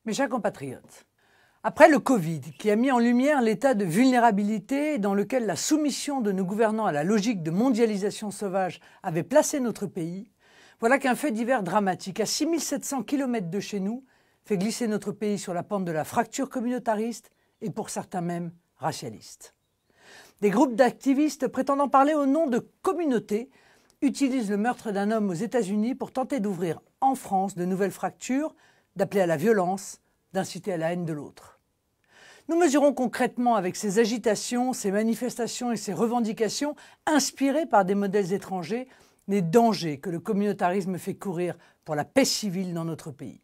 Mes chers compatriotes, après le Covid, qui a mis en lumière l'état de vulnérabilité dans lequel la soumission de nos gouvernants à la logique de mondialisation sauvage avait placé notre pays, voilà qu'un fait divers dramatique, à 6700 km de chez nous, fait glisser notre pays sur la pente de la fracture communautariste et pour certains même racialiste. Des groupes d'activistes prétendant parler au nom de communautés utilisent le meurtre d'un homme aux États-Unis pour tenter d'ouvrir en France de nouvelles fractures, d'appeler à la violence, d'inciter à la haine de l'autre. Nous mesurons concrètement avec ces agitations, ces manifestations et ces revendications inspirées par des modèles étrangers les dangers que le communautarisme fait courir pour la paix civile dans notre pays.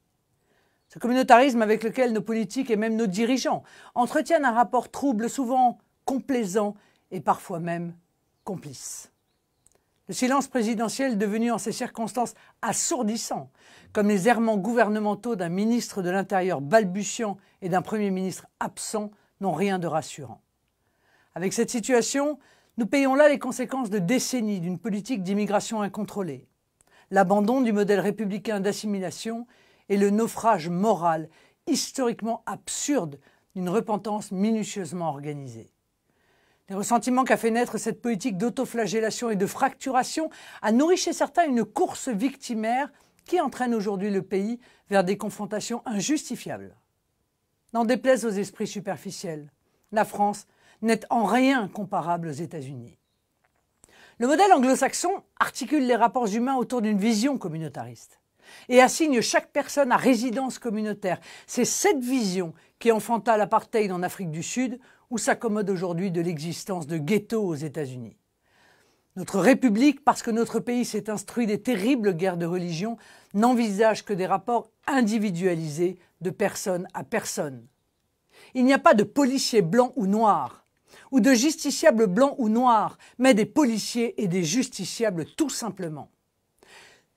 Ce communautarisme avec lequel nos politiques et même nos dirigeants entretiennent un rapport trouble, souvent complaisant et parfois même complice. Le silence présidentiel devenu en ces circonstances assourdissant, comme les errements gouvernementaux d'un ministre de l'Intérieur balbutiant et d'un Premier ministre absent, n'ont rien de rassurant. Avec cette situation, nous payons là les conséquences de décennies d'une politique d'immigration incontrôlée, l'abandon du modèle républicain d'assimilation et le naufrage moral historiquement absurde d'une repentance minutieusement organisée. Les ressentiments qu'a fait naître cette politique d'autoflagellation et de fracturation a nourri chez certains une course victimaire qui entraîne aujourd'hui le pays vers des confrontations injustifiables. N'en déplaise aux esprits superficiels, la France n'est en rien comparable aux États-Unis. Le modèle anglo-saxon articule les rapports humains autour d'une vision communautariste et assigne chaque personne à résidence communautaire. C'est cette vision qui enfanta l'apartheid en Afrique du Sud ou s'accommode aujourd'hui de l'existence de ghettos aux États-Unis. Notre République, parce que notre pays s'est instruit des terribles guerres de religion, n'envisage que des rapports individualisés de personne à personne. Il n'y a pas de policiers blancs ou noirs, ou de justiciables blancs ou noirs, mais des policiers et des justiciables tout simplement.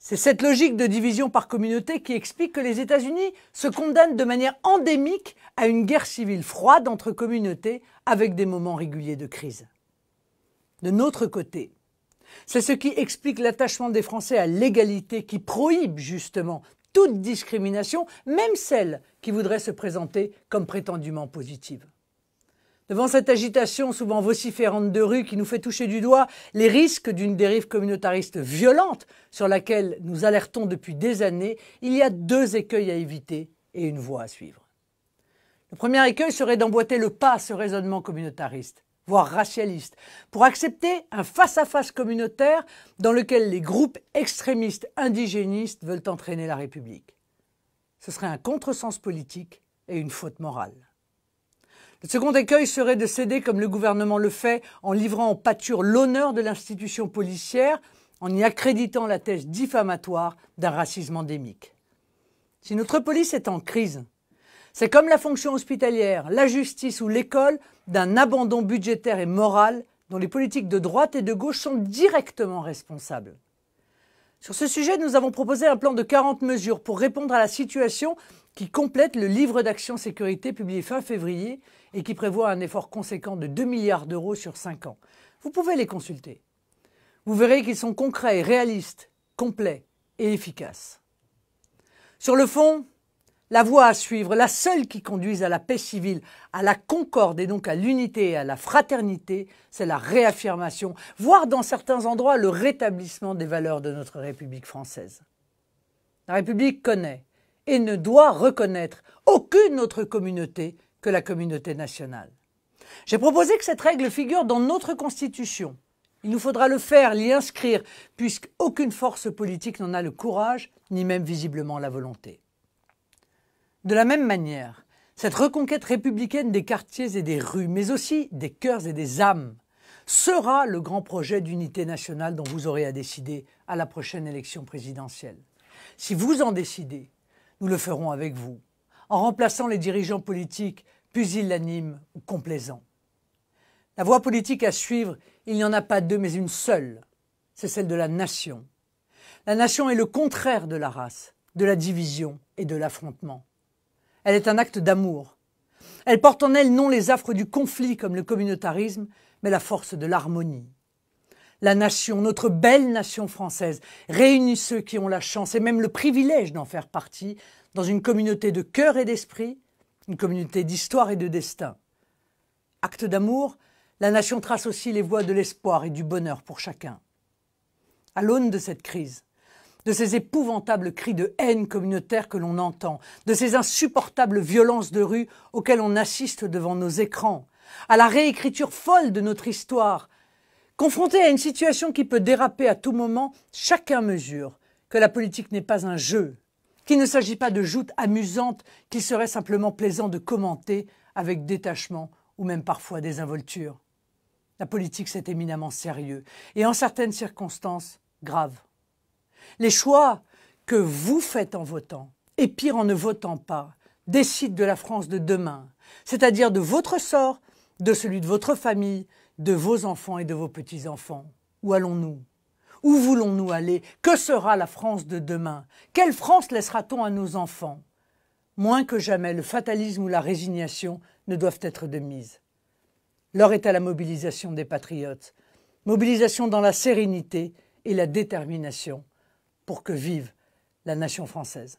C'est cette logique de division par communauté qui explique que les États-Unis se condamnent de manière endémique à une guerre civile froide entre communautés avec des moments réguliers de crise. De notre côté, c'est ce qui explique l'attachement des Français à l'égalité qui prohibe justement toute discrimination, même celle qui voudrait se présenter comme prétendument positive. Devant cette agitation souvent vociférante de rue qui nous fait toucher du doigt les risques d'une dérive communautariste violente sur laquelle nous alertons depuis des années, il y a deux écueils à éviter et une voie à suivre. Le premier écueil serait d'emboîter le pas à ce raisonnement communautariste, voire racialiste, pour accepter un face-à-face communautaire dans lequel les groupes extrémistes indigénistes veulent entraîner la République. Ce serait un contresens politique et une faute morale. Le second écueil serait de céder, comme le gouvernement le fait, en livrant en pâture l'honneur de l'institution policière, en y accréditant la thèse diffamatoire d'un racisme endémique. Si notre police est en crise, c'est comme la fonction hospitalière, la justice ou l'école d'un abandon budgétaire et moral dont les politiques de droite et de gauche sont directement responsables. Sur ce sujet, nous avons proposé un plan de 40 mesures pour répondre à la situation qui complète le livre d'action sécurité publié fin février et qui prévoit un effort conséquent de 2 milliards d'euros sur 5 ans. Vous pouvez les consulter. Vous verrez qu'ils sont concrets, réalistes, complets et efficaces. Sur le fond, la voie à suivre, la seule qui conduise à la paix civile, à la concorde et donc à l'unité et à la fraternité, c'est la réaffirmation, voire dans certains endroits le rétablissement des valeurs de notre République française. La République connaît et ne doit reconnaître aucune autre communauté que la communauté nationale. J'ai proposé que cette règle figure dans notre Constitution. Il nous faudra le faire, l'y inscrire, puisqu'aucune force politique n'en a le courage, ni même visiblement la volonté. De la même manière, cette reconquête républicaine des quartiers et des rues, mais aussi des cœurs et des âmes, sera le grand projet d'unité nationale dont vous aurez à décider à la prochaine élection présidentielle. Si vous en décidez, nous le ferons avec vous, en remplaçant les dirigeants politiques pusillanimes ou complaisants. La voie politique à suivre, il n'y en a pas deux, mais une seule. C'est celle de la nation. La nation est le contraire de la race, de la division et de l'affrontement. Elle est un acte d'amour. Elle porte en elle non les affres du conflit comme le communautarisme, mais la force de l'harmonie. La nation, notre belle nation française, réunit ceux qui ont la chance et même le privilège d'en faire partie dans une communauté de cœur et d'esprit, une communauté d'histoire et de destin. Acte d'amour, la nation trace aussi les voies de l'espoir et du bonheur pour chacun. À l'aune de cette crise, de ces épouvantables cris de haine communautaire que l'on entend, de ces insupportables violences de rue auxquelles on assiste devant nos écrans, à la réécriture folle de notre histoire, confronté à une situation qui peut déraper à tout moment, chacun mesure que la politique n'est pas un jeu, qu'il ne s'agit pas de joutes amusantes qu'il serait simplement plaisant de commenter avec détachement ou même parfois désinvolture. La politique, c'est éminemment sérieux et en certaines circonstances, grave. Les choix que vous faites en votant, et pire en ne votant pas, décident de la France de demain, c'est-à-dire de votre sort, de celui de votre famille, de vos enfants et de vos petits-enfants. Où allons-nous? Où voulons-nous aller? Que sera la France de demain? Quelle France laissera-t-on à nos enfants? Moins que jamais, le fatalisme ou la résignation ne doivent être de mise. L'heure est à la mobilisation des patriotes, mobilisation dans la sérénité et la détermination pour que vive la nation française.